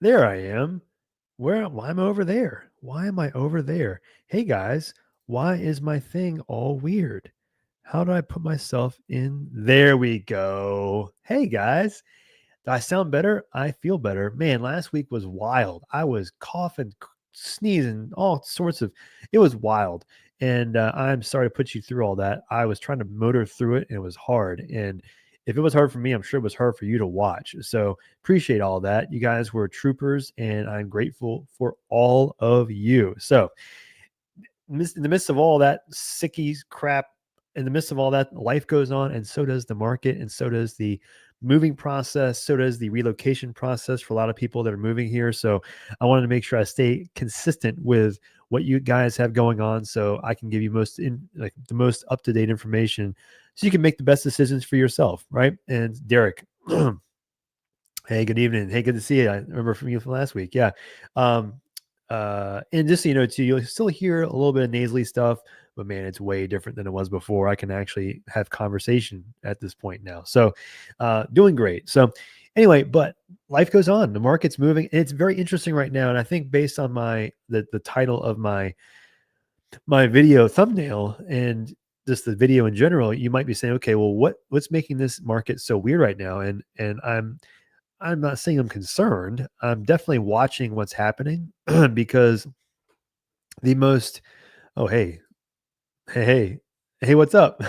There I am. Why am I over there? Why am I over there? Hey guys, why is my thing all weird? How do I put myself in? There we go. Hey guys, do I sound better? I feel better. Man, last week was wild. I was coughing, sneezing, all sorts of, it was wild. And I'm sorry to put you through all that. I was trying to motor through it and it was hard. And if it was hard for me, I'm sure it was hard for you to watch. So appreciate all that. You guys were troopers and I'm grateful for all of you. So in the midst of all that sicky crap, in the midst of all that, life goes on, and so does the market, and so does the moving process, so does the relocation process for a lot of people that are moving here. So I wanted to make sure I stay consistent with what you guys have going on, so I can give you the most up to date information, so you can make the best decisions for yourself, right? And Derek, hey, good evening. Hey, good to see you. I remember from you from last week. Yeah. Um, and just so you know, too, you'll still hear a little bit of nasally stuff, but man, it's way different than it was before. I can actually have conversation at this point now. So, doing great. So, anyway, but life goes on. The market's moving, and it's very interesting right now. And I think based on the title of my video thumbnail and just the video in general, you might be saying, okay, well, what's making this market so weird right now? And I'm not saying I'm concerned. I'm definitely watching what's happening because the most, oh, hey, what's up?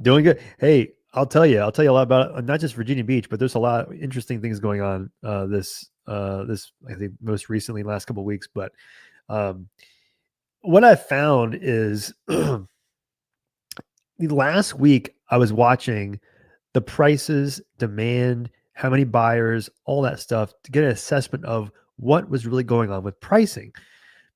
Doing good. Hey, I'll tell you a lot about not just Virginia Beach, but there's a lot of interesting things going on this I think most recently last couple of weeks. But um, what I found is last week I was watching the prices, demand, how many buyers, all that stuff to get an assessment of what was really going on with pricing.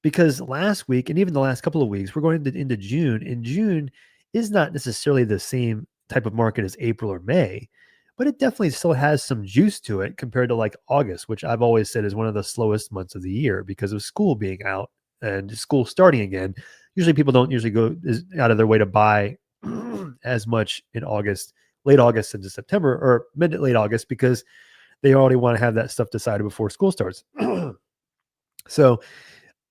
Because last week and even the last couple of weeks, we're going into June, and June is not necessarily the same type of market as April or May, but it definitely still has some juice to it compared to like August, which I've always said is one of the slowest months of the year because of school being out and school starting again. Usually people don't usually go out of their way to buy as much in August, late August into September or mid to late August because they already want to have that stuff decided before school starts. So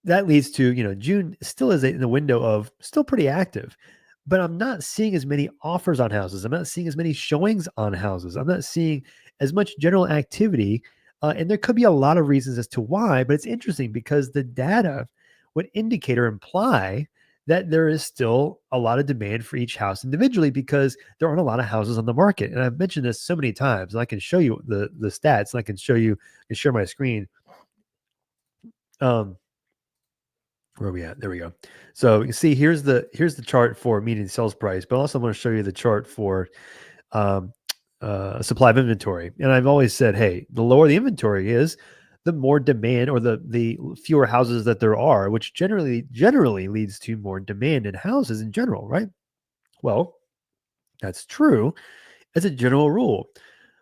that leads to, June still is in the window of still pretty active, but I'm not seeing as many offers on houses. I'm not seeing as many showings on houses. I'm not seeing as much general activity. And there could be a lot of reasons as to why, but it's interesting because the data would indicate or imply that there is still a lot of demand for each house individually because there aren't a lot of houses on the market. And I've mentioned this so many times, and I can show you the stats, and I can share my screen. Um, where are we at? There we go. So you can see here's the chart for median sales price, but also I'm going to show you the chart for um, supply of inventory. And I've always said, hey, the lower the inventory is, the more demand or the fewer houses that there are, which generally leads to more demand in houses in general, right? Well, that's true as a general rule.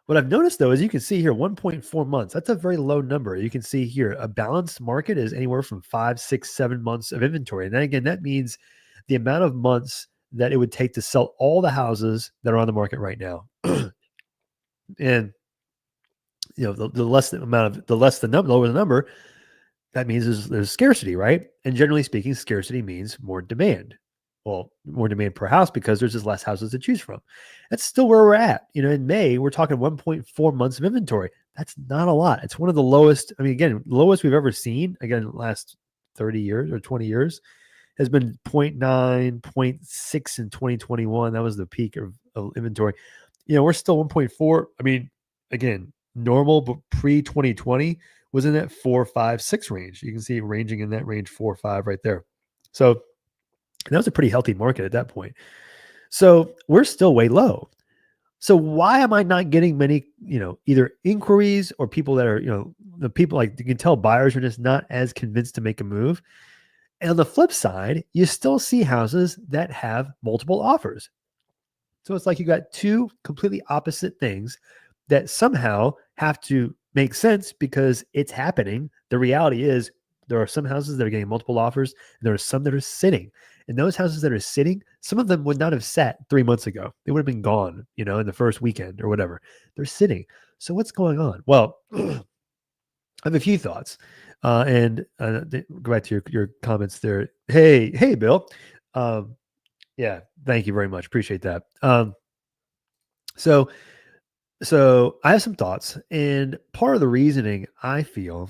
What I've noticed though is you can see here 1.4 months. That's a very low number. You can see here a balanced market is anywhere from 5, 6, 7 months of inventory. And then again, that means the amount of months that it would take to sell all the houses that are on the market right now. And the less the amount of the lower the number, that means there's scarcity, right? And generally speaking, scarcity means more demand. Well, more demand per house because there's just less houses to choose from. That's still where we're at. In May, we're talking 1.4 months of inventory. That's not a lot. It's one of the lowest. I mean, again, lowest we've ever seen. Again, last 30 years or 20 years has been 0.9, 0.6 in 2021. That was the peak of inventory. We're still 1.4. I mean, again, normal, but pre 2020 was in that 4, 5, 6 range. You can see it ranging in that range 4, 5 right there. So that was a pretty healthy market at that point. So we're still way low. So why am I not getting many, either inquiries or people that are, the people like you can tell buyers are just not as convinced to make a move. And on the flip side, you still see houses that have multiple offers. So it's like you got two completely opposite things that somehow have to make sense because it's happening. The reality is there are some houses that are getting multiple offers, and there are some that are sitting. And those houses that are sitting, some of them would not have sat 3 months ago. They would have been gone, in the first weekend or whatever. They're sitting. So what's going on? Well, I have a few thoughts, and go back to your comments there. Hey, Bill. Um, yeah, thank you very much. Appreciate that. So so I have some thoughts, and part of the reasoning I feel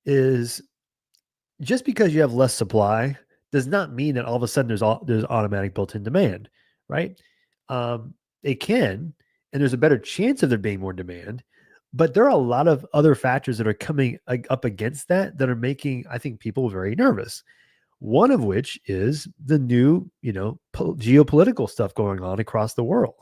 is just because you have less supply does not mean that all of a sudden there's automatic built-in demand, right? It can, and there's a better chance of there being more demand, but there are a lot of other factors that are coming up against that are making, I think, people very nervous. One of which is the new, geopolitical stuff going on across the world.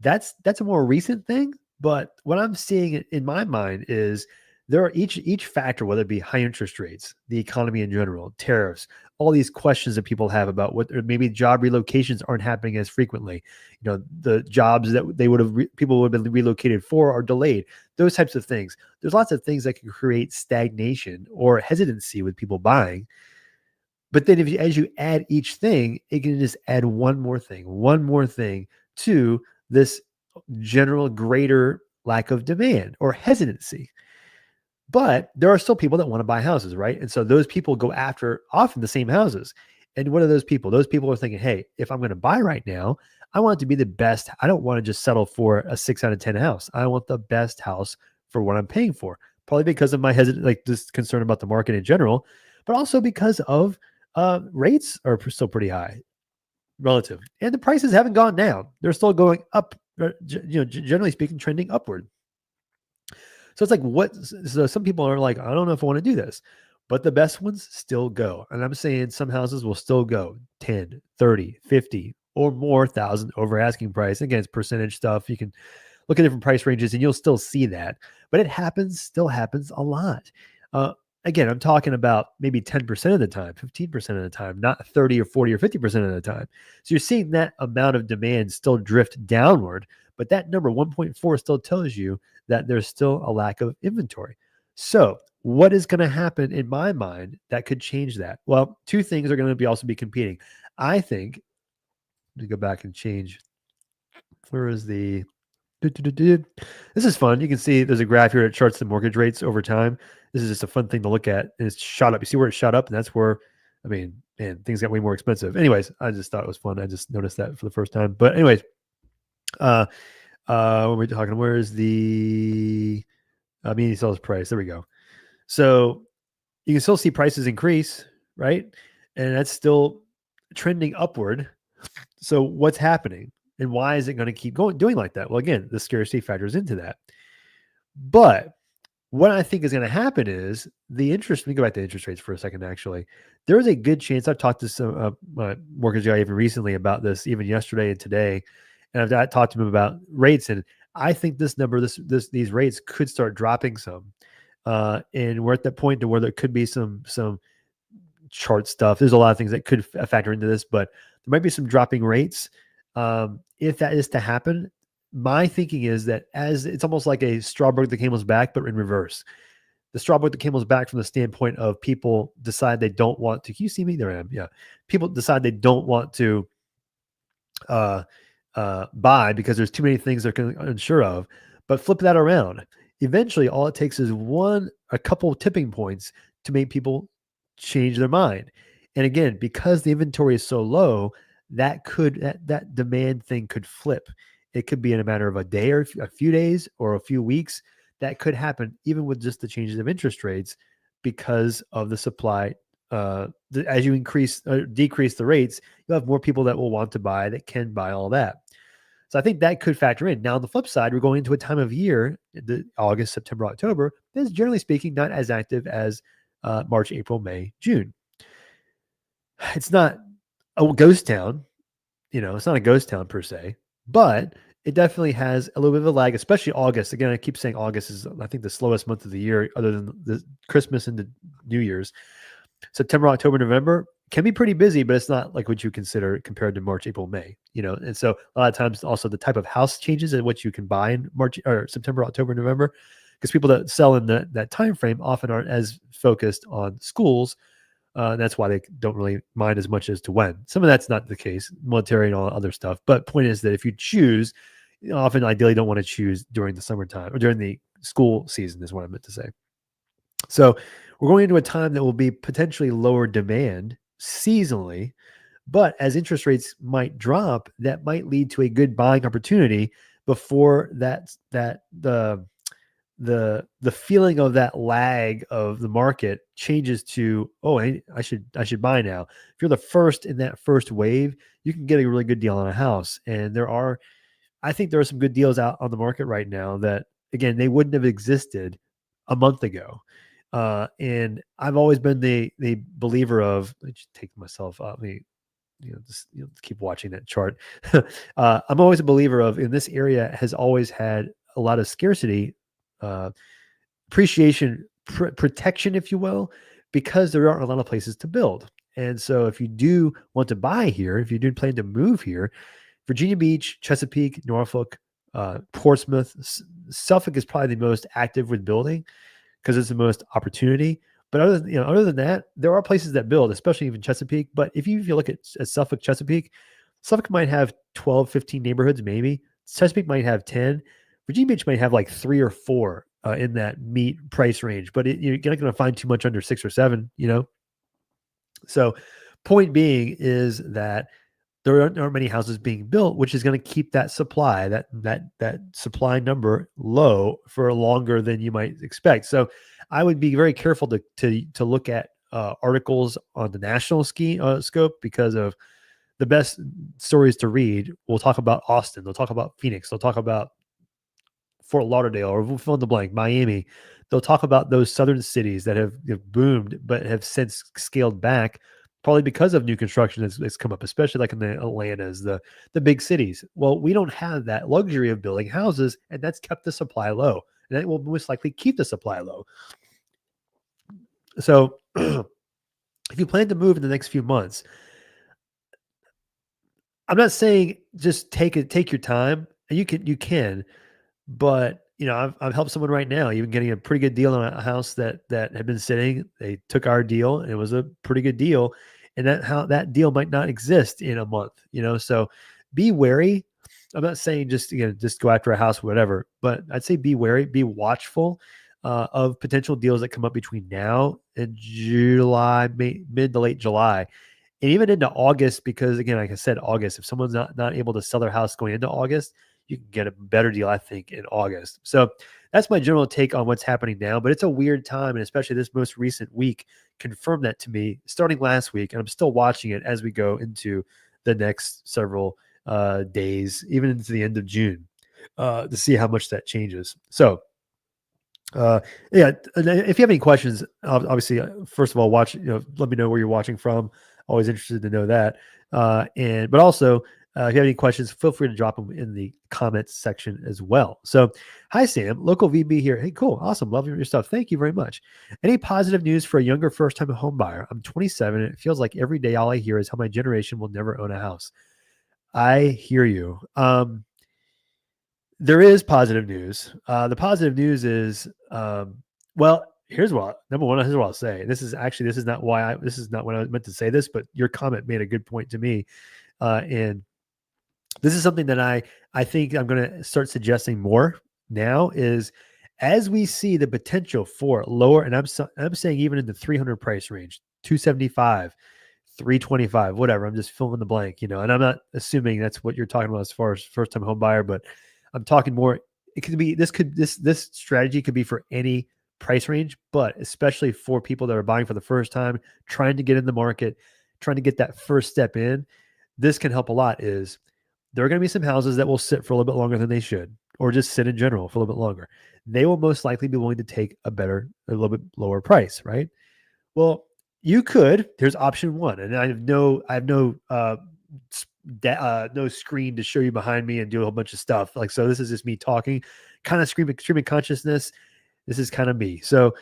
That's a more recent thing, but what I'm seeing in my mind is there are each factor, whether it be high interest rates, the economy in general, tariffs, all these questions that people have about what, or maybe job relocations aren't happening as frequently. The jobs that they would have people would have been relocated for are delayed. Those types of things. There's lots of things that can create stagnation or hesitancy with people buying. But then as you add each thing, it can just add one more thing to this general greater lack of demand or hesitancy. But there are still people that want to buy houses, right? And so those people go after often the same houses. And what are those people? Those people are thinking, hey, if I'm going to buy right now, I want it to be the best. I don't want to just settle for a 6 out of 10 house. I want the best house for what I'm paying for. Probably because of my this concern about the market in general, but also because of rates are still pretty high relative, and the prices haven't gone down. They're still going up, generally speaking, trending upward. So it's like, so some people are like, I don't know if I want to do this, but the best ones still go. And I'm saying some houses will still go 10, 30, 50 or more thousand over asking price. Again, it's percentage stuff. You can look at different price ranges and you'll still see that, but it still happens a lot. Again, I'm talking about maybe 10% of the time, 15% of the time, not 30 or 40 or 50% of the time. So you're seeing that amount of demand still drift downward, but that number 1.4 still tells you that there's still a lack of inventory. So what is going to happen in my mind that could change that? Well, two things are going to also be competing. I think, let me go back and change. Where is the This is fun. You can see there's a graph here that charts the mortgage rates over time. This is just a fun thing to look at. And it's shot up. You see where it shot up? And that's where, I mean, man, things got way more expensive. Anyways, I just thought it was fun. I just noticed that for the first time. But anyways, what are we talking? Where is the median sales price? There we go. So you can still see prices increase, right? And that's still trending upward. So what's happening? And why is it going to keep doing like that? Well, again, the scarcity factors into that. But what I think is going to happen is the interest. Let me go back to interest rates for a second. Actually, there is a good chance. I've talked to some my mortgage guy even recently about this, even yesterday and today, and I've talked to him about rates. And I think this number, these rates could start dropping some, and we're at that point to where there could be some chart stuff. There's a lot of things that could factor into this, but there might be some dropping rates. If that is to happen, my thinking is that as it's almost like a straw broke the camel's back, but in reverse. The straw broke the camel's back from the standpoint of people decide they don't want to. Can you see me? There I am. Yeah. People decide they don't want to buy because there's too many things they're unsure of. But flip that around. Eventually, all it takes is a couple of tipping points to make people change their mind. And again, because the inventory is so low, that demand thing could flip. It could be in a matter of a day or a few days or a few weeks. That could happen even with just the changes of interest rates because of the supply. As you decrease the rates, you'll have more people that will want to buy, that can buy all that. So I think that could factor in. Now, on the flip side, we're going into a time of year, the August, September, October, that's generally speaking not as active as March, April, May, June. It's not a ghost town, it's not a ghost town per se, but it definitely has a little bit of a lag, especially August. Again, I keep saying August is, I think, the slowest month of the year other than the Christmas and the New Year's. September, October, November can be pretty busy, but it's not like what you consider compared to March, April, May, And so a lot of times also the type of house changes and what you can buy in March or September, October, November, because people that sell in that time frame often aren't as focused on schools. That's why they don't really mind as much as to when. Some of that's not the case, military and all other stuff. But point is that if you choose, often ideally don't want to choose during the summertime or during the school season is what I meant to say. So we're going into a time that will be potentially lower demand seasonally, but as interest rates might drop, that might lead to a good buying opportunity before the feeling of that lag of the market changes to, oh, I should buy now. If you're the first in that first wave, you can get a really good deal on a house. And I think there are some good deals out on the market right now that, again, they wouldn't have existed a month ago. And I've always been the believer of, let me just take myself up. Let me, just keep watching that chart. I'm always a believer of, in this area has always had a lot of scarcity, uh, appreciation, protection, if you will, because there aren't a lot of places to build. And so if you do want to buy here, if you do plan to move here, Virginia Beach, Chesapeake, Norfolk, Portsmouth, Suffolk is probably the most active with building because it's the most opportunity. But other than that, there are places that build, especially even Chesapeake. But if you look at Suffolk, Chesapeake, Suffolk might have 12, 15 neighborhoods, maybe. Chesapeake might have 10. Virginia Beach might have like 3 or 4 in that meat price range. But you're not going to find too much under 6 or 7, So point being is that there aren't many houses being built, which is going to keep that supply, that supply number low for longer than you might expect. So I would be very careful to look at articles on the national scope, because of the best stories to read. We'll talk about Austin. They'll talk about Phoenix. They'll talk about Fort Lauderdale, or we'll fill in the blank, Miami. They'll talk about those southern cities that have boomed but have since scaled back, probably because of new construction that's come up, especially like in the Atlantas, the big cities. Well, we don't have that luxury of building houses, and that's kept the supply low, and that will most likely keep the supply low. So if you plan to move in the next few months, I'm not saying just take your time. You can, but I've helped someone right now, even getting a pretty good deal on a house that had been sitting. They took our deal, and it was a pretty good deal, and that deal might not exist in a month. So be wary. I'm not saying just go after a house, whatever, but I'd say be wary, be watchful of potential deals that come up between now and July, mid to late July. And even into August, because again, like I said, August, if someone's not able to sell their house going into August, you can get a better deal, I think, in August. So that's my general take on what's happening now. But it's a weird time, and especially this most recent week confirmed that to me, starting last week, and I'm still watching it as we go into the next several days, even into the end of June, to see how much that changes. So yeah, if you have any questions, obviously, first of all, let me know where you're watching from. Always interested to know that. But also, if you have any questions, feel free to drop them in the comments section as well. So, hi, Sam, local VB here. Hey, cool. Awesome. Love your stuff. Thank you very much. Any positive news for a younger first-time home buyer? I'm 27, and it feels like every day all I hear is how my generation will never own a house. I hear you. There is positive news. The positive news is, well, here's what I'll say. This is not when I meant to say this, but your comment made a good point to me. And this is something that I think I'm going to start suggesting more now, is as we see the potential for lower, and I'm saying even in the 300 price range, 275, 325, whatever. I'm just filling in the blank, and I'm not assuming that's what you're talking about as far as first time home buyer, but I'm talking more. It could be this strategy could be for any price range, but especially for people that are buying for the first time, trying to get in the market, trying to get that first step in. This can help a lot. Is there are going to be some houses that will sit for a little bit longer than they should, or just sit in general for a little bit longer. They will most likely be willing to take a little bit lower price, right? Well, you could. There's option one, and I have no no screen to show you behind me and do a whole bunch of stuff. So this is just me talking, kind of streaming consciousness. This is kind of me. So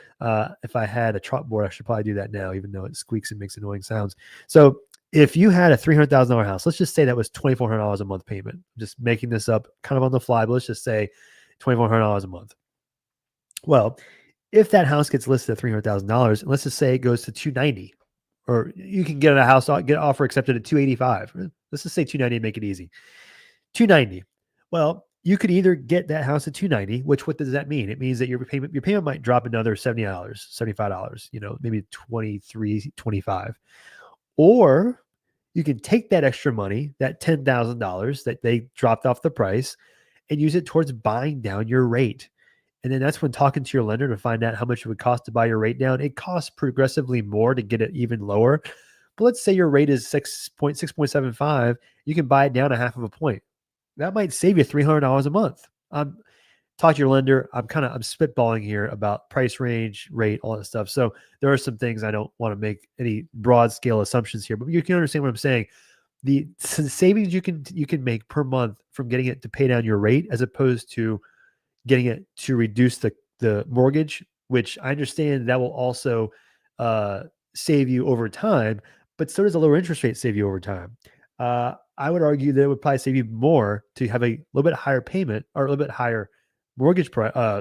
if I had a chalkboard, I should probably do that now, even though it squeaks and makes annoying sounds. So if you had a $300,000 house, let's just say that was $2,400 a month payment. Just making this up kind of on the fly, but let's just say $2,400 a month. Well, if that house gets listed at $300,000, and let's just say it goes to $290,000, or you can get an offer accepted at $285,000. Let's just say $290,000 and make it easy. $290,000. Well, you could either get that house at 290, which what does that mean? It means that your payment might drop another $70, $75, maybe 23, 25. Or you can take that extra money, that $10,000 that they dropped off the price, and use it towards buying down your rate. And then that's when talking to your lender to find out how much it would cost to buy your rate down. It costs progressively more to get it even lower. But let's say your rate is 6.75, you can buy it down a half of a point. That might save you $300 a month. Talk to your lender. I'm spitballing here about price range, rate, all that stuff. So there are some things I don't want to make any broad scale assumptions here, but you can understand what I'm saying. The savings you can make per month from getting it to pay down your rate as opposed to getting it to reduce the mortgage, which I understand that will also save you over time, but so does a lower interest rate save you over time. I would argue that it would probably save you more to have a little bit higher payment or a little bit higher mortgage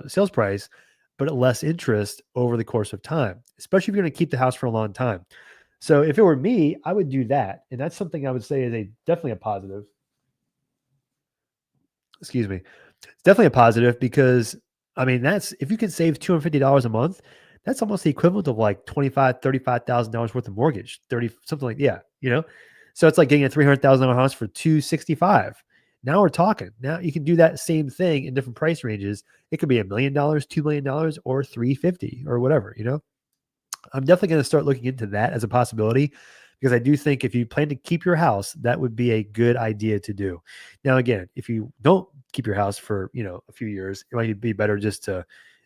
sales price, but at less interest over the course of time, especially if you're going to keep the house for a long time. So if it were me, I would do that. And that's something I would say is definitely a positive. Excuse me. It's definitely a positive because that's if you can save $250 a month, that's almost the equivalent of like $25,000, $35,000 worth of mortgage, 30, something like, yeah, So it's like getting a $300,000 house for $265. Now we're talking. Now you can do that same thing in different price ranges. It could be $1 million, $2 million, or $350 or whatever, I'm definitely going to start looking into that as a possibility because I do think if you plan to keep your house, that would be a good idea to do. Now, again, if you don't keep your house for, a few years, it might be better just to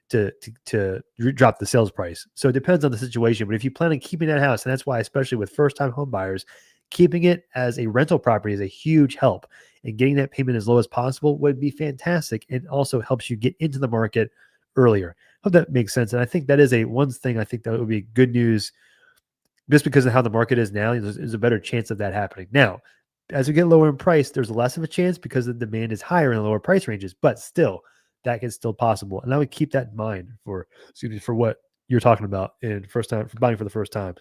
drop the sales price. So it depends on the situation. But if you plan on keeping that house, and that's why, especially with first-time home buyers, keeping it as a rental property is a huge help. And getting that payment as low as possible would be fantastic. And also helps you get into the market earlier. Hope that makes sense. And I think that is one thing I think that would be good news just because of how the market is now. There's a better chance of that happening. Now, as we get lower in price, there's less of a chance because the demand is higher in lower price ranges, but still, that is still possible. And I would keep that in mind for what you're talking about in for buying for the first time,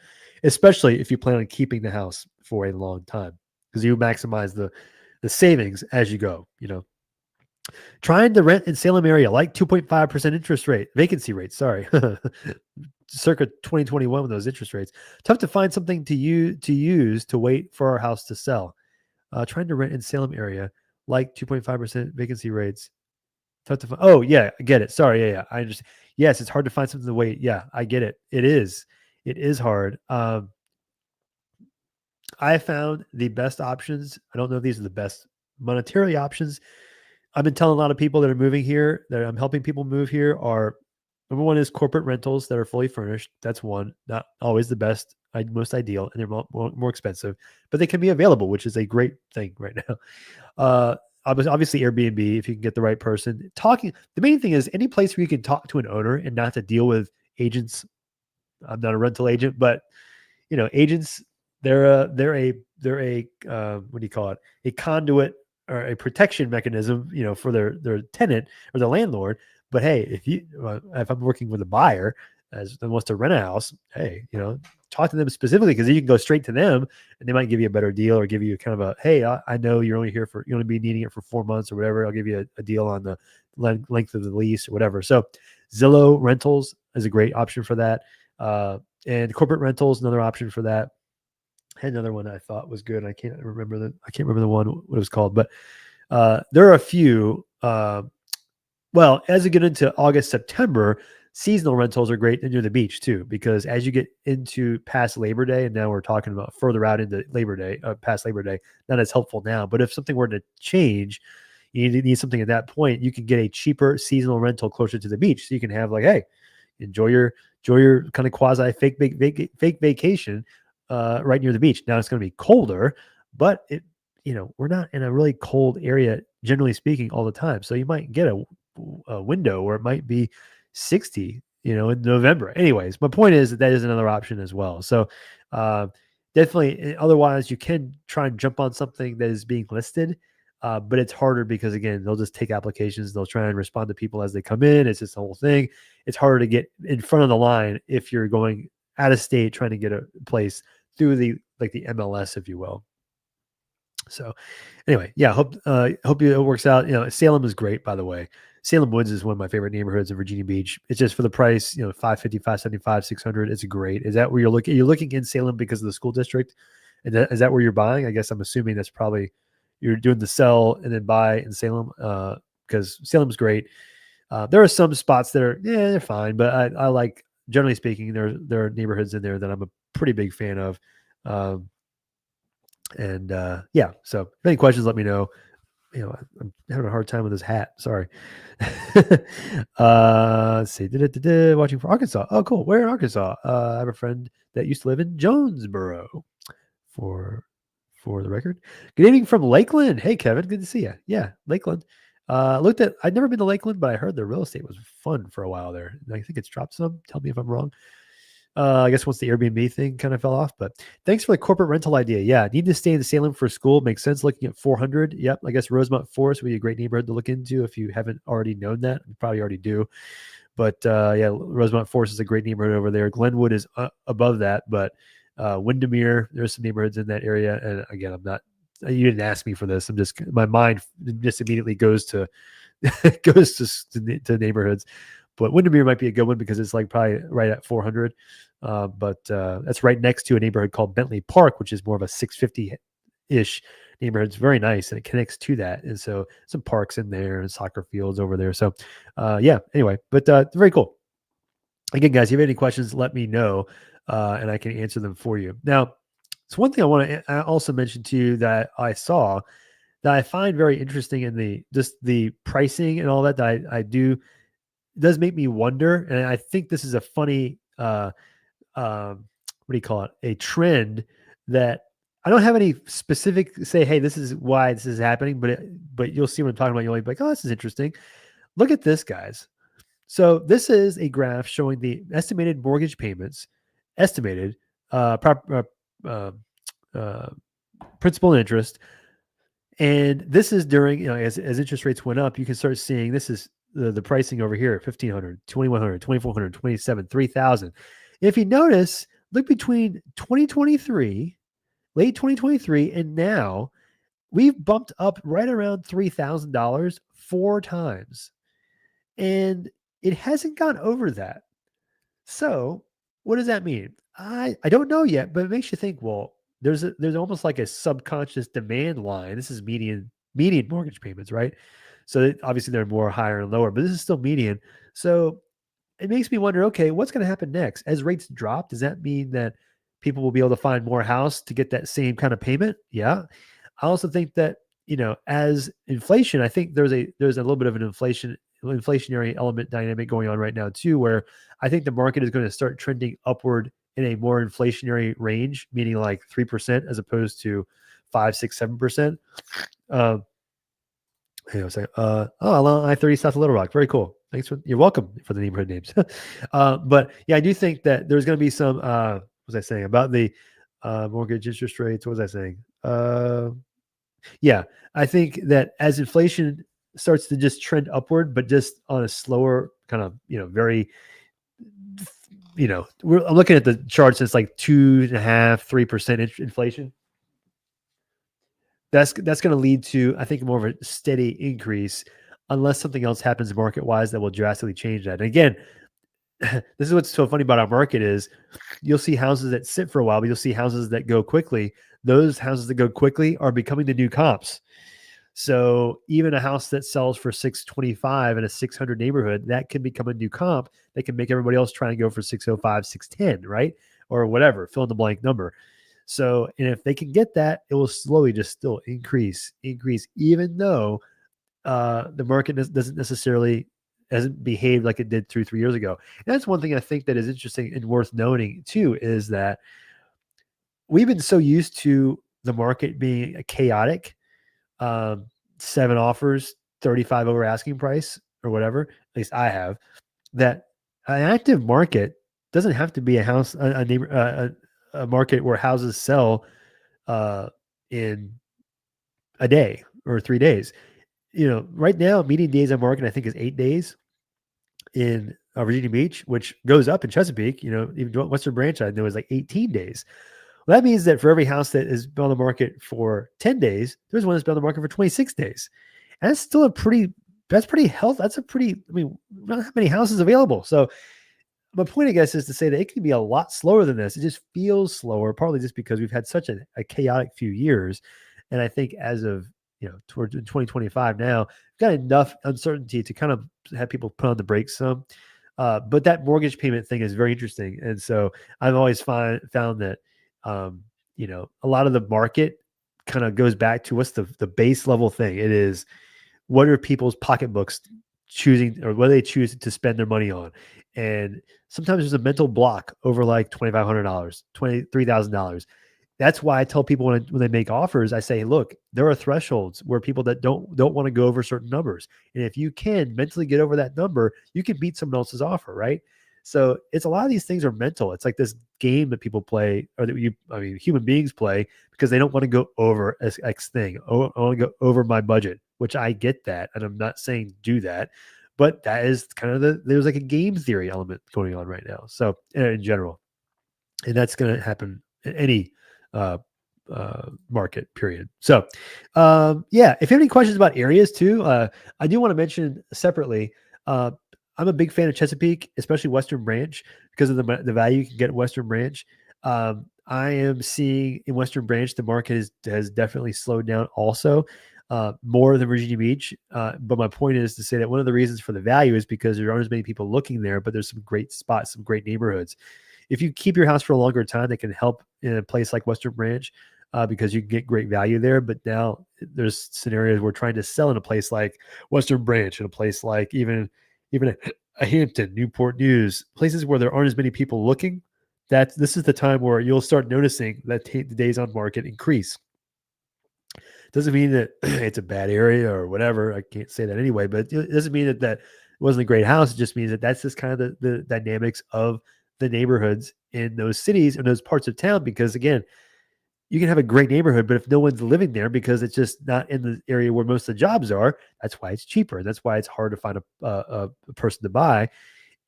especially if you plan on keeping the house for a long time because you maximize the savings as you go, Trying to rent in Salem area, like 2.5% vacancy rate, sorry. Circa 2021 with those interest rates. Tough to find something to use to wait for our house to sell. Trying to rent in Salem area, like 2.5% vacancy rates. Tough to find. Oh, yeah, I get it. Sorry, yeah. I understand. Yes, it's hard to find something to wait. Yeah, I get it. It is hard. I found the best options. I don't know if these are the best monetarily options. I've been telling a lot of people that are moving here, that I'm helping people move here, are number one is corporate rentals that are fully furnished. That's one, not always the best, most ideal, and they're more expensive, but they can be available, which is a great thing right now. Obviously Airbnb, if you can get the right person. The main thing is any place where you can talk to an owner and not have to deal with agents. I'm not a rental agent, but agents, they're a what do you call it? A conduit or a protection mechanism, for their tenant or the landlord. But hey, if I'm working with a buyer that wants to rent a house, hey, talk to them specifically because you can go straight to them and they might give you a better deal or give you kind of a, hey, I know you're only be needing it for 4 months or whatever. I'll give you a deal on the length of the lease or whatever. So Zillow Rentals is a great option for that. And corporate rentals, another option for that. I had another one I thought was good. I can't remember the one what it was called, but there are a few. Well, as we get into August, September, seasonal rentals are great near the beach too, because as you get into past Labor Day, and now we're talking about further out into past Labor Day, not as helpful now. But if something were to change, you need something at that point, you can get a cheaper seasonal rental closer to the beach. So you can have like, hey, enjoy your kind of quasi fake vacation right near the beach. Now it's going to be colder, but we're not in a really cold area, generally speaking, all the time. So you might get a window where it might be 60, in November. Anyways, my point is that is another option as well. So definitely, otherwise you can try and jump on something that is being listed, but it's harder because, again, they'll just take applications. They'll try and respond to people as they come in. It's just the whole thing. It's harder to get in front of the line if you're going out of state trying to get a place through the MLS, if you will. So anyway, yeah, hope it works out. Salem is great, by the way. Salem Woods is one of my favorite neighborhoods in Virginia Beach. It's just for the price, 550, 575, 600. It's great. Is that where you're looking? You're looking in Salem because of the school district? And is that where you're buying? I guess I'm assuming that's probably you're doing the sell and then buy in Salem, because Salem's great. There are some spots that are, yeah, they're fine, but I like, generally speaking, there are neighborhoods in there that I'm a pretty big fan of. Um, and yeah, so if any questions, let me know. I'm having a hard time with this hat. Sorry. Let's see. Watching for Arkansas. Oh, cool. Where in Arkansas? I have a friend that used to live in Jonesboro. For the record. Good evening from Lakeland. Hey, Kevin. Good to see you. Yeah, Lakeland. I'd never been to Lakeland, but I heard the real estate was fun for a while there. I think it's dropped some. Tell me if I'm wrong. I guess once the Airbnb thing kind of fell off, but thanks for the corporate rental idea. Yeah, need to stay in Salem for school. Makes sense. Looking at 400. Yep. I guess Rosemont Forest would be a great neighborhood to look into if you haven't already known that. You probably already do. But yeah, Rosemont Forest is a great neighborhood over there. Glenwood is above that, but Windermere, there's some neighborhoods in that area. And again, you didn't ask me for this. My mind just immediately goes to to neighborhoods. But Windermere might be a good one because it's like probably right at 400. But that's right next to a neighborhood called Bentley Park, which is more of a 650-ish neighborhood. It's very nice, and it connects to that. And so some parks in there and soccer fields over there. So yeah, anyway, but very cool. Again, guys, if you have any questions, let me know, and I can answer them for you. Now, it's one thing I want to also mention to you that I saw that I find very interesting in the pricing and all that I do. It does make me wonder, and I think this is a funny what do you call it? A trend that I don't have any specific say, hey, this is why this is happening, but you'll see what I'm talking about. You'll be like, oh, this is interesting. Look at this, guys. So this is a graph showing the estimated mortgage payments, estimated principal and interest. And this is during, as interest rates went up, you can start seeing this is the pricing over here, 1,500, 2,100, 2,400, 27, 3,000. If you notice, look between 2023, late 2023, and now, we've bumped up right around $3,000 4 times. And it hasn't gone over that. So what does that mean? I don't know yet, but it makes you think, well, there's almost like a subconscious demand line. This is median mortgage payments, right? So obviously they're more higher and lower, but this is still median. So it makes me wonder, okay, what's going to happen next? As rates drop, does that mean that people will be able to find more house to get that same kind of payment? Yeah. I also think that, as inflation, I think there's a little bit of an inflationary element dynamic going on right now too, where I think the market is going to start trending upward in a more inflationary range, meaning like 3% as opposed to 5, 6, 7%. Hey, I was like, along I-30 South Little Rock. Very cool. You're welcome for the neighborhood names. But yeah, I do think that there's going to be some, what was I saying about the mortgage interest rates? What was I saying? Yeah, I think that as inflation starts to just trend upward, but just on a slower kind of, very, I'm looking at the charts. It's like 2.5%, 3% inflation. That's going to lead to, I think, more of a steady increase, unless something else happens market wise that will drastically change that. And again, this is what's so funny about our market is you'll see houses that sit for a while, but you'll see houses that go quickly. Those houses that go quickly are becoming the new comps. So even a house that sells for 625 in a 600 neighborhood, that can become a new comp that can make everybody else try and go for 605, 610, right? Or whatever, fill in the blank number. So, and if they can get that, it will slowly just still increase, even though the market doesn't necessarily hasn't behaved like it did 3 years ago. And that's one thing I think that is interesting and worth noting too, is that we've been so used to the market being chaotic, 7 offers, 35 over asking price or whatever, at least I have, that an active market doesn't have to be a market where houses sell in a day or 3 days. Right now, median days on market, I think, is 8 days in Virginia Beach, which goes up in Chesapeake. Even Western Branch, I know, is like 18 days. Well, that means that for every house that has been on the market for 10 days, there's one that's been on the market for 26 days. And that's still that's pretty healthy. That's a pretty, I mean, we don't have many houses available. So my point, I guess, is to say that it can be a lot slower than this. It just feels slower, partly just because we've had such a chaotic few years. And I think as of, towards 2025 now, we've got enough uncertainty to kind of have people put on the brakes some. But that mortgage payment thing is very interesting. And so I've always found that, a lot of the market kind of goes back to what's the base level thing. It is, what are people's pocketbooks choosing, or what do they choose to spend their money on? And sometimes there's a mental block over like $2,500, $23,000. That's why I tell people when they make offers, I say, look, there are thresholds where people that don't want to go over certain numbers. And if you can mentally get over that number, you can beat someone else's offer, right? So it's a lot of these things are mental. It's like this game that people play, or that human beings play, because they don't want to go over X thing. Oh, I want to go over my budget, which I get that. And I'm not saying do that, but that is kind of there's like a game theory element going on right now. So in general, and that's going to happen in any uh, market period. So yeah, if you have any questions about areas too, I do want to mention separately, I'm a big fan of Chesapeake, especially Western Branch, because of the value you can get in Western Branch. I am seeing in Western Branch, the market has definitely slowed down also, more than Virginia Beach. But my point is to say that one of the reasons for the value is because there aren't as many people looking there, but there's some great spots, some great neighborhoods. If you keep your house for a longer time, that can help in a place like Western Branch, because you can get great value there. But now there's scenarios where trying to sell in a place like Western Branch, in a place like even a Hampton, Newport News, places where there aren't as many people looking, this is the time where you'll start noticing that the days on market increase. Doesn't mean that it's a bad area or whatever. I can't say that anyway, but it doesn't mean that it wasn't a great house. It just means that that's just kind of the dynamics of the neighborhoods in those cities and those parts of town. Because again, you can have a great neighborhood, but if no one's living there because it's just not in the area where most of the jobs are, that's why it's cheaper. That's why it's hard to find a person to buy.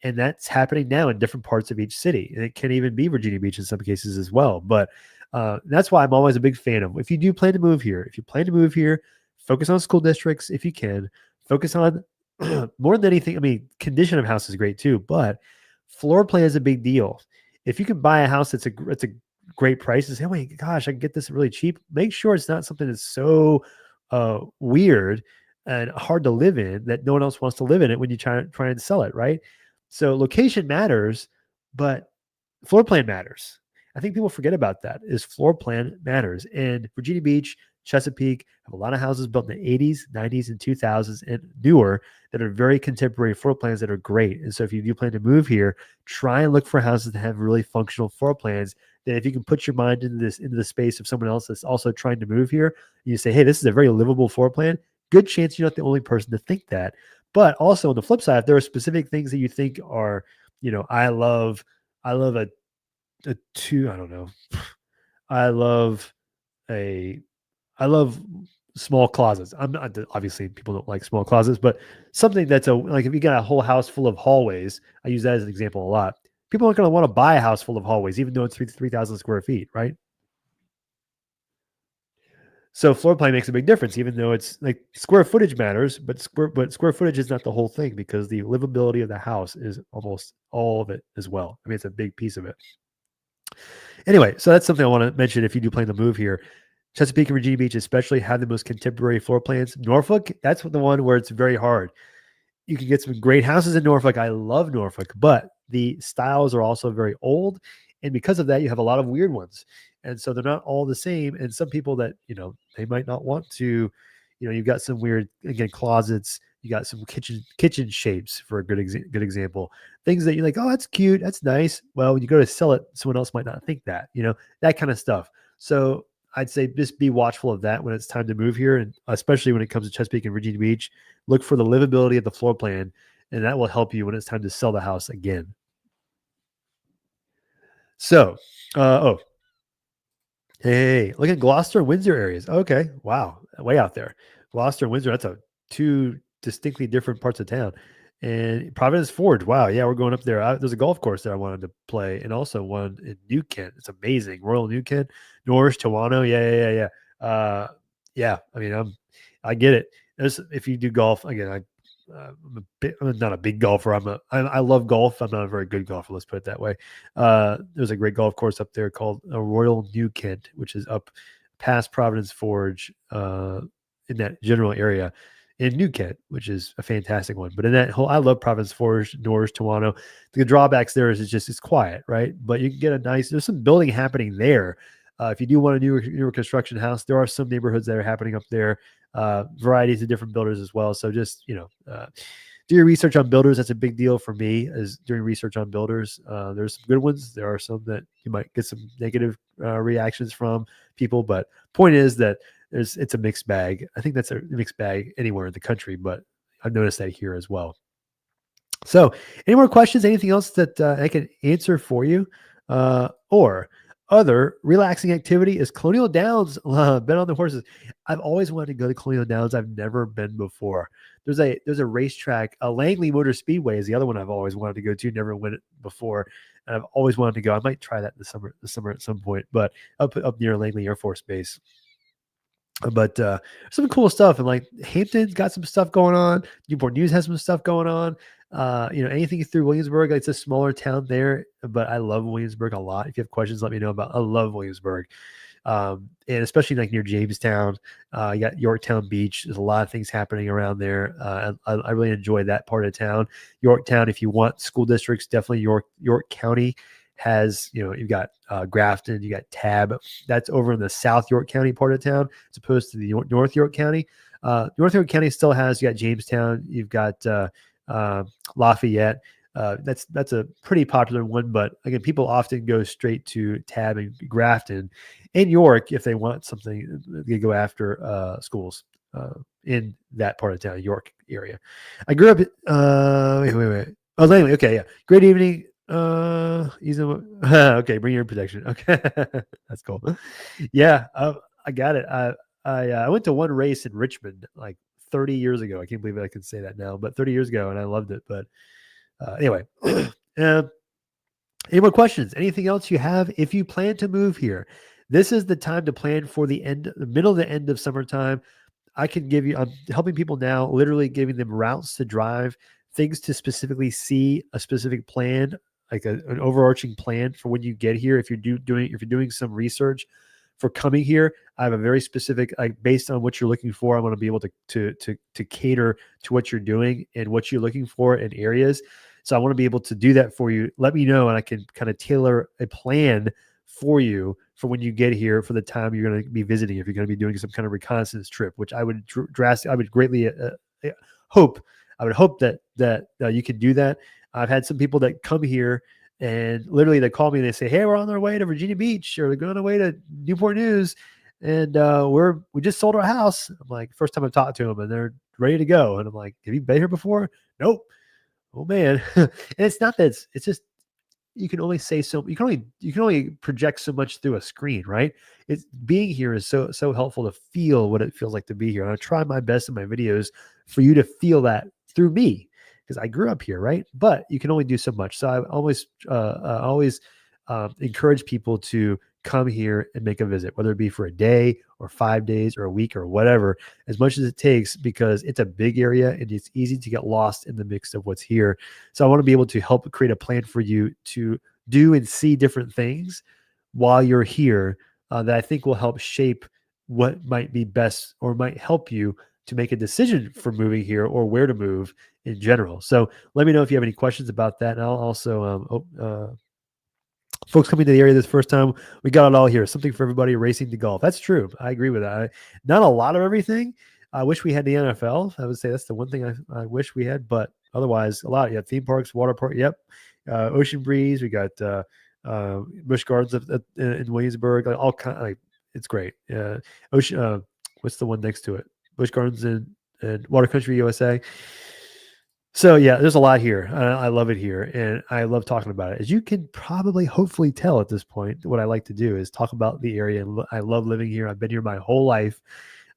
And that's happening now in different parts of each city. And it can even be Virginia Beach in some cases as well. But that's why I'm always a big fan of, if you plan to move here, focus on school districts if you can. Focus on more than anything. I mean, condition of house is great too, but floor plan is a big deal. If you can buy a house that's a great price and say, oh my gosh, I can get this really cheap, make sure it's not something that's so weird and hard to live in that no one else wants to live in it when you try and sell it, right? So location matters, but floor plan matters. I think people forget about that, is floor plan matters. And Virginia Beach, Chesapeake have a lot of houses built in the 80s, 90s, and 2000s and newer that are very contemporary floor plans that are great. And so if you do plan to move here, try and look for houses that have really functional floor plans. That if you can put your mind into the space of someone else that's also trying to move here, you say, hey, this is a very livable floor plan. Good chance you're not the only person to think that. But also on the flip side, if there are specific things that you think are, I love a two, I don't know. I love small closets. I'm not, obviously people don't like small closets, but something that's like if you got a whole house full of hallways, I use that as an example a lot. People aren't going to want to buy a house full of hallways, even though it's 3,000 square feet, right? So floor plan makes a big difference, even though it's like square footage matters, but square footage is not the whole thing, because the livability of the house is almost all of it as well. I mean, it's a big piece of it. Anyway, so that's something I want to mention if you do plan to move here. Chesapeake and Virginia Beach especially have the most contemporary floor plans. Norfolk, that's the one where it's very hard. You can get some great houses in Norfolk. I love Norfolk, but the styles are also very old. And because of that, you have a lot of weird ones. And so they're not all the same. And some people that, they might not want to, you've got some weird, again, closets. You got some kitchen shapes for a good example. Things that you're like, oh, that's cute. That's nice. Well, when you go to sell it, someone else might not think that, that kind of stuff. So I'd say just be watchful of that when it's time to move here. And especially when it comes to Chesapeake and Virginia Beach, look for the livability of the floor plan, and that will help you when it's time to sell the house again. So, hey, look at Gloucester, Windsor areas. Okay, wow, way out there. Gloucester, Windsor, that's two distinctly different parts of town. And Providence Forge. Wow. Yeah, we're going up there. There's a golf course that I wanted to play, and also one in New Kent. It's amazing. Royal New Kent, Norris, Tawano. Yeah. Yeah. I mean, I get it. If you do golf again, I'm not a big golfer. I love golf. I'm not a very good golfer. Let's put it that way. There's a great golf course up there called Royal New Kent, which is up past Providence Forge, in that general area in New Kent, which is a fantastic one. But in that whole, I love Providence Forge, Norris, Tawano. The drawbacks there is it's quiet, right? But you can get there's some building happening there. If you do want a newer construction house, there are some neighborhoods that are happening up there. Varieties of different builders as well. So just, do your research on builders. That's a big deal for me, is doing research on builders. There's some good ones. There are some that you might get some negative reactions from people. But point is that it's a mixed bag. I think that's a mixed bag anywhere in the country, but I've noticed that here as well. So any more questions? Anything else that I can answer for you? Or other relaxing activity is Colonial Downs. Bet on the horses. I've always wanted to go to Colonial Downs. I've never been before. There's a racetrack. Langley Motor Speedway is the other one I've always wanted to go to. Never went before, and I've always wanted to go. I might try that in the summer at some point. But up near Langley Air Force Base. But some cool stuff, and like Hampton's got some stuff going on. Newport News has some stuff going on. Anything through Williamsburg, it's a smaller town there, but I love Williamsburg a lot. If you have questions, let me know about. I love Williamsburg, and especially like near Jamestown. You got Yorktown Beach. There's a lot of things happening around there. I really enjoy that part of town. Yorktown, if you want school districts, definitely York County has, you've got Grafton, you got Tab. That's over in the South York County part of town, as opposed to the North York County. North York County still has, you got Jamestown, you've got Lafayette. That's a pretty popular one, but again, people often go straight to Tab and Grafton and York if they want something. They go after schools in that part of town, York area. I grew up. Wait. Oh, Langley. Okay, yeah. Great evening. Okay, bring your protection. Okay, that's cool. Yeah, I got it. I went to one race in Richmond like 30 years ago. I can't believe I can say that now, but 30 years ago, and I loved it. But anyway, any more questions? Anything else you have? If you plan to move here, this is the time to plan for the middle of the end of summertime. I'm helping people now, literally giving them routes to drive, things to specifically see, a specific plan, like an overarching plan for when you get here. If you're doing some research for coming here, I have a very specific, based on what you're looking for, I want to be able to cater to what you're doing and what you're looking for in areas. So I want to be able to do that for you. Let me know, and I can kind of tailor a plan for you for when you get here, for the time you're going to be visiting. If you're going to be doing some kind of reconnaissance trip, which I would greatly hope. I would hope that you can do that. I've had some people that come here and literally they call me and they say, "Hey, we're on our way to Virginia Beach, or we're going away to Newport News, and we just sold our house." I'm like, first time I've talked to them, and they're ready to go, and I'm like, "Have you been here before?" Nope. Oh man. And it's not that it's just, you can only say so, you can only project so much through a screen, right? It's being here is so helpful to feel what it feels like to be here. And I try my best in my videos for you to feel that through me, because I grew up here, right? But you can only do so much. So I always encourage people to come here and make a visit, whether it be for a day or 5 days or a week or whatever, as much as it takes, because it's a big area and it's easy to get lost in the mix of what's here. So I want to be able to help create a plan for you to do and see different things while you're here, that I think will help shape what might be best, or might help you to make a decision for moving here or where to move in general. So let me know if you have any questions about that. And I'll also, folks coming to the area this first time, we got it all here. Something for everybody, racing to golf. That's true. I agree with that. Not a lot of everything. I wish we had the NFL. I would say that's the one thing I wish we had, but otherwise a lot. Yeah, theme parks, water park. Yep. Ocean Breeze. We got Busch Gardens in Williamsburg. Like all kind. It's great. Ocean. What's the one next to it? Busch Gardens and Water Country USA. So yeah, there's a lot here. I love it here, and I love talking about it. As you can probably, hopefully tell at this point, what I like to do is talk about the area. I love living here. I've been here my whole life.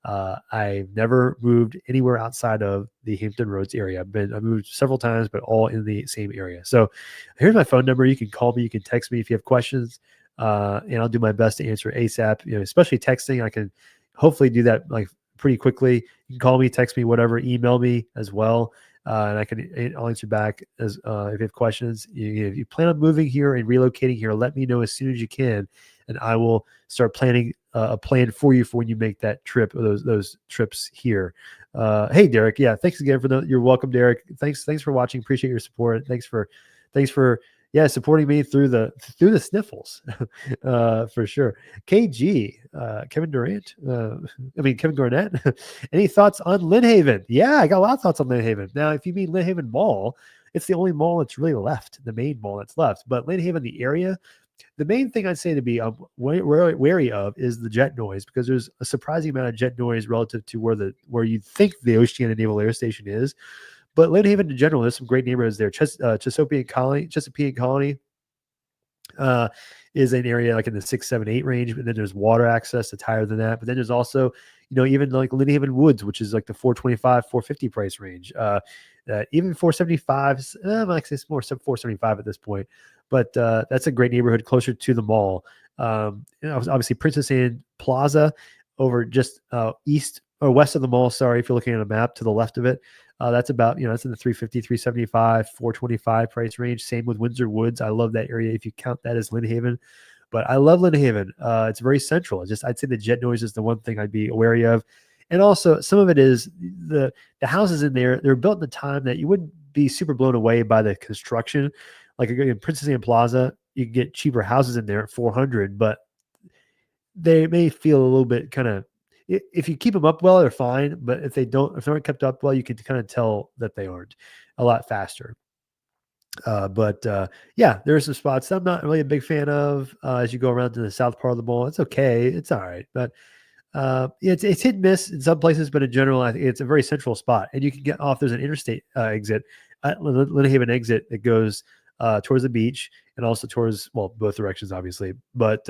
I've never moved anywhere outside of the Hampton Roads area. I moved several times, but all in the same area. So here's my phone number. You can call me. You can text me if you have questions, and I'll do my best to answer ASAP. Especially texting. I can hopefully do that like pretty quickly. You can call me, text me, whatever. Email me as well. And I'll answer back as if you have questions. If you plan on moving here and relocating here, let me know as soon as you can, and I will start planning a plan for you for when you make that trip or those trips here. Hey, Derek. Yeah, thanks again for you're welcome, Derek. Thanks for watching. Appreciate your support. Thanks for supporting me through the sniffles, for sure. KG, Kevin Durant, Kevin Garnett. Any thoughts on Landhaven? Yeah, I got a lot of thoughts on Landhaven. Now, if you mean Landhaven Mall, it's the only mall that's really left, the main mall that's left. But Landhaven, the area, the main thing I'd say to be wary of is the jet noise, because there's a surprising amount of jet noise relative to where you think the Oceana Naval Air Station is. But Landhaven in general, there's some great neighborhoods there. Chesapeake Colony is an area like in the 6, 7, 8 range, but then there's water access that's higher than that. But then there's also, even like Landhaven Woods, which is like the 425, 450 price range. Even 475, actually it's more 475 at this point. But that's a great neighborhood closer to the mall. Obviously Princess Anne Plaza over just east or west of the mall. Sorry, if you're looking at a map to the left of it. That's about, that's in the 350, 375, 425 price range. Same with Windsor Woods. I love that area if you count that as Landhaven. But I love Landhaven. It's very central. I'd say the jet noise is the one thing I'd be wary of. And also some of it is the houses in there, they're built in the time that you wouldn't be super blown away by the construction. Like in Princess Anne Plaza, you can get cheaper houses in there at $400, but they may feel a little bit kind of, if you keep them up well, they're fine. But if they aren't kept up well, you can kind of tell that they aren't a lot faster. But there are some spots that I'm not really a big fan of as you go around to the south part of the mall. It's okay. It's all right. But it's hit and miss in some places, but in general, I think it's a very central spot. And you can get off. There's an interstate exit, Landhaven exit that goes towards the beach and also towards, both directions, obviously. But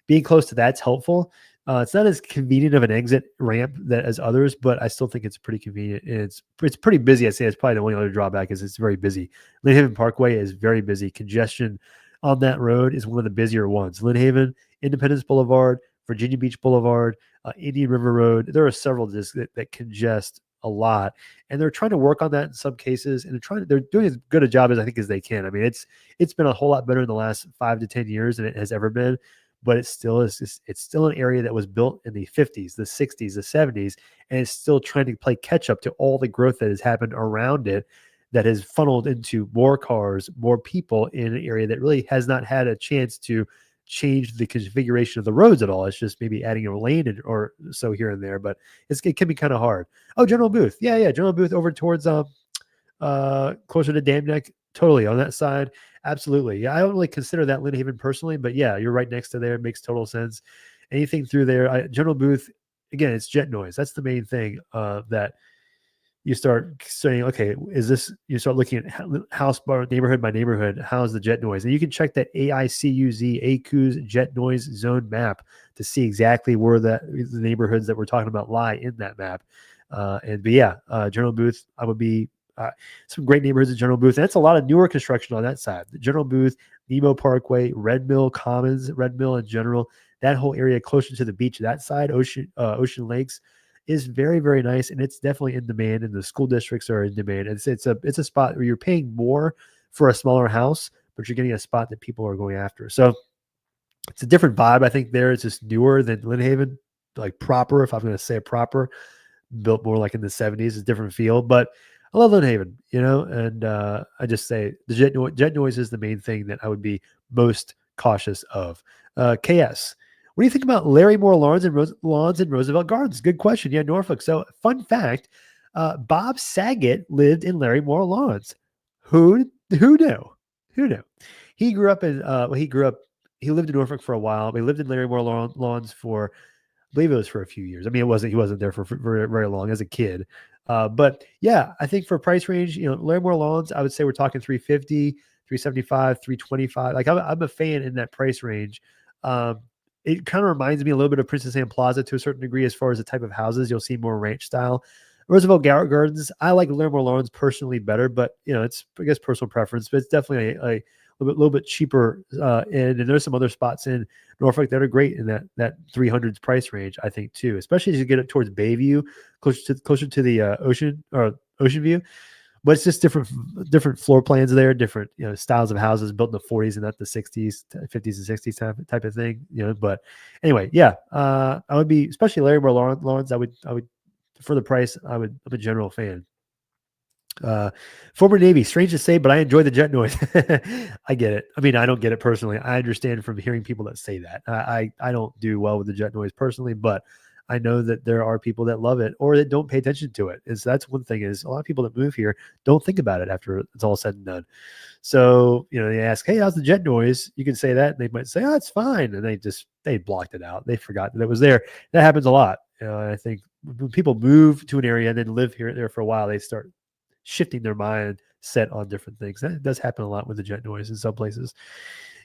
being close to that's helpful. It's not as convenient of an exit ramp as others, but I still think it's pretty convenient. And it's pretty busy. I'd say it's probably the only other drawback is it's very busy. Landhaven Parkway is very busy. Congestion on that road is one of the busier ones. Landhaven, Independence Boulevard, Virginia Beach Boulevard, Indian River Road. There are several that congest a lot, and they're trying to work on that in some cases, and they're doing as good a job as I think as they can. I mean, it's been a whole lot better in the last 5 to 10 years than it has ever been. But it still is. It's still an area that was built in the 50s, the 60s, the 70s, and it's still trying to play catch up to all the growth that has happened around it, that has funneled into more cars, more people in an area that really has not had a chance to change the configuration of the roads at all. It's just maybe adding a lane or so here and there, but it can be kind of hard. Oh, General Booth, yeah, General Booth over towards closer to Dam Neck. Totally on that side. Absolutely. Yeah, I don't really consider that Landhaven personally, but yeah, you're right next to there. It makes total sense. Anything through there. General Booth, again, it's jet noise. That's the main thing that you start saying, okay, you start looking at house by neighborhood. How's the jet noise? And you can check that ACU's jet noise zone map to see exactly where the neighborhoods that we're talking about lie in that map. General Booth, I would be some great neighborhoods in General Booth. And that's a lot of newer construction on that side. The General Booth, Nemo Parkway, Red Mill Commons, Red Mill in general, that whole area closer to the beach, that side, Ocean Lakes, is very, very nice. And it's definitely in demand, and the school districts are in demand. It's a spot where you're paying more for a smaller house, but you're getting a spot that people are going after. So it's a different vibe. I think there it's just newer than Landhaven, like proper, if I'm going to say it proper, built more like in the 70s, a different feel. But I love Landhaven, and I just say the jet noise is the main thing that I would be most cautious of. KS, what do you think about Larry Moore lawns and Roosevelt Gardens? Good question. Yeah, Norfolk. So, fun fact: Bob Saget lived in Larry Moore lawns. Who knew? Who knew? He grew up in. He lived in Norfolk for a while. He lived in Larry Moore lawns for, I believe it was for a few years. I mean, he wasn't there for very, very long as a kid. But yeah, I think for price range, Larry Moore lawns, I would say we're talking 350, 375, 325. Like I'm a fan in that price range. it kind of reminds me a little bit of Princess Anne Plaza to a certain degree as far as the type of houses. You'll see more ranch style. Roosevelt Gardens, I like Livermore Lawns personally better, but it's, I guess, personal preference. But it's definitely a little bit cheaper. And there's some other spots in Norfolk that are great in that 300s price range, I think, too. Especially as you get it towards Bayview, closer to the Ocean View. But it's just different floor plans there, different styles of houses built in the 40s and not the 60s, 50s and 60s type of thing. But anyway, yeah, I would be, especially Larrymore Lawns. I would for the price. I'm a general fan. Former Navy, strange to say, but I enjoy the jet noise. I get it. I mean, I don't get it personally. I understand from hearing people that say that. I don't do well with the jet noise personally, but I know that there are people that love it or that don't pay attention to it. That's one thing, is a lot of people that move here don't think about it after it's all said and done. So, they ask, hey, how's the jet noise? You can say that, and they might say, oh, it's fine. And they blocked it out. They forgot that it was there. That happens a lot. I think when people move to an area and then live there for a while, they start shifting their mind set on different things. That does happen a lot with the jet noise in some places.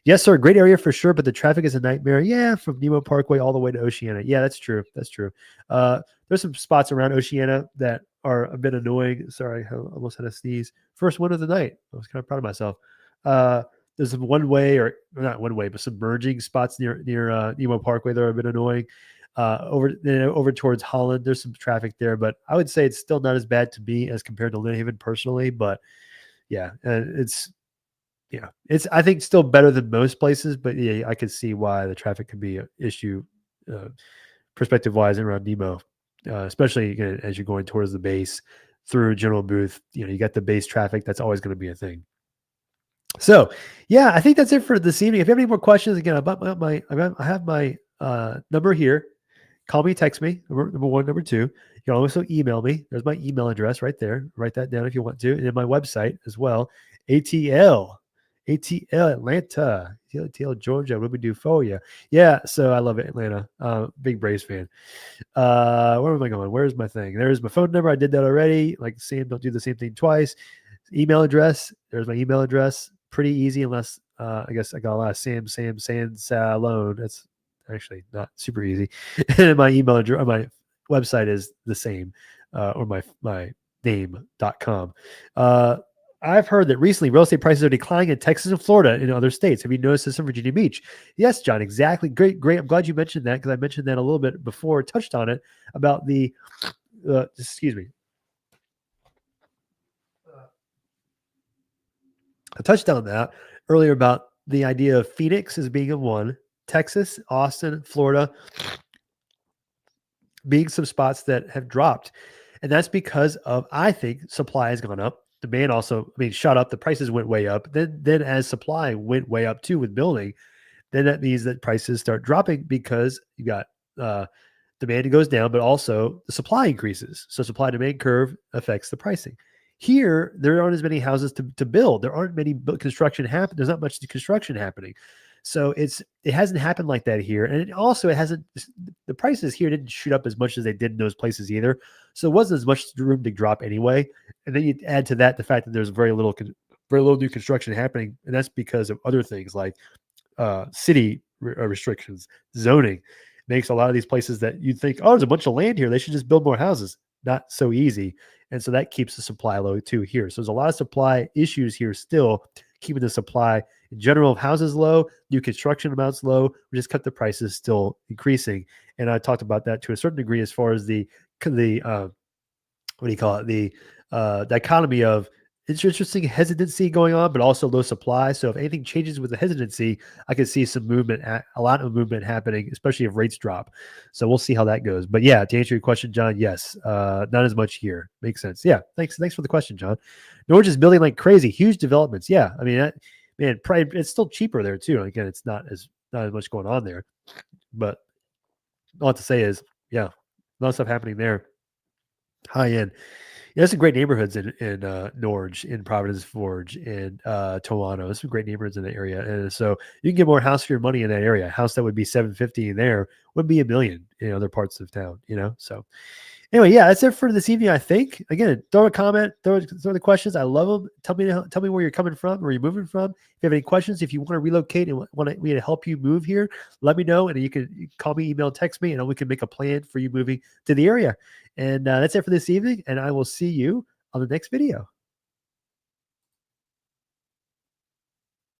Yes, sir. Great area for sure, but the traffic is a nightmare. Yeah, from Nemo Parkway all the way to Oceana. Yeah, that's true. That's true. There's some spots around Oceana that are a bit annoying. Sorry, I almost had a sneeze. First one of the night. I was kind of proud of myself. There's some one-way, or not one-way, but some merging spots near Nemo Parkway that are a bit annoying. Over towards Holland, there's some traffic there, but I would say it's still not as bad to me as compared to Landhaven personally. But yeah, it's I think still better than most places. But yeah, I could see why the traffic could be an issue, perspective wise, around Nemo, especially as you're going towards the base through General Booth. You got the base traffic. That's always going to be a thing. So yeah, I think that's it for this evening. If you have any more questions, again, I have my number here. Call me, text me, number one. Number two, you can also email me. There's my email address right there. Write that down if you want to. And then my website as well, ATL Atlanta, ATL Georgia. What we do for you? Yeah, so I love it, Atlanta. Big Braves fan. Where am I going? Where's my thing? There's my phone number. I did that already. Like Sam, don't do the same thing twice. Email address. There's my email address. Pretty easy, unless I guess I got a lot of Sam Salone. That's actually not super easy. And my email address, my website is the same, or my name.com. I've heard that recently real estate prices are declining in Texas and Florida and in other states. Have you noticed this in Virginia Beach? Yes, John, exactly. Great. I'm glad you mentioned that, because I mentioned that a little bit before, touched on it about the, excuse me. I touched on that earlier about the idea of Phoenix as being a one, Texas, Austin, Florida being some spots that have dropped. And that's because of, I think, supply has gone up. Demand also, shot up. The prices went way up. Then as supply went way up too with building, then that means that prices start dropping, because you got demand goes down, but also the supply increases. So supply demand curve affects the pricing. Here, there aren't as many houses to build. There aren't many construction happen. There's not much construction happening. So it hasn't happened like that here. And it hasn't, the prices here didn't shoot up as much as they did in those places either. So it wasn't as much room to drop anyway. And then you add to that the fact that there's very little new construction happening. And that's because of other things like city restrictions, zoning. Makes a lot of these places that you'd think, oh, there's a bunch of land here, they should just build more houses. Not so easy. And so that keeps the supply low too here. So there's a lot of supply issues here still, keeping the supply in general of houses low, new construction amounts low. We just cut the prices still increasing. And I talked about that to a certain degree as far as the what do you call it? The dichotomy of interesting hesitancy going on, but also low supply. So if anything changes with the hesitancy, I could see some movement, a lot of movement happening, especially if rates drop. So we'll see how that goes. But yeah, to answer your question, John, yes, not as much here. Makes sense. Yeah, thanks for the question, John. Norwich is building like crazy, huge developments. Yeah, probably it's still cheaper there too. Again, it's not as much going on there, but all I have to say is, yeah, a lot of stuff happening there. High end. Yeah, there's some great neighborhoods in Norwich, in Providence Forge, in Toronto. There's some great neighborhoods in the area, and so you can get more house for your money in that area. A house that would be $750 there would be $1 million in other parts of town. So Anyway, yeah, that's it for this evening, I think. Again, throw a comment, throw the questions. I love them. Tell me where you're coming from, where you're moving from. If you have any questions, if you want to relocate and want me to help you move here, let me know. And you can call me, email, text me, and we can make a plan for you moving to the area. And that's it for this evening. And I will see you on the next video.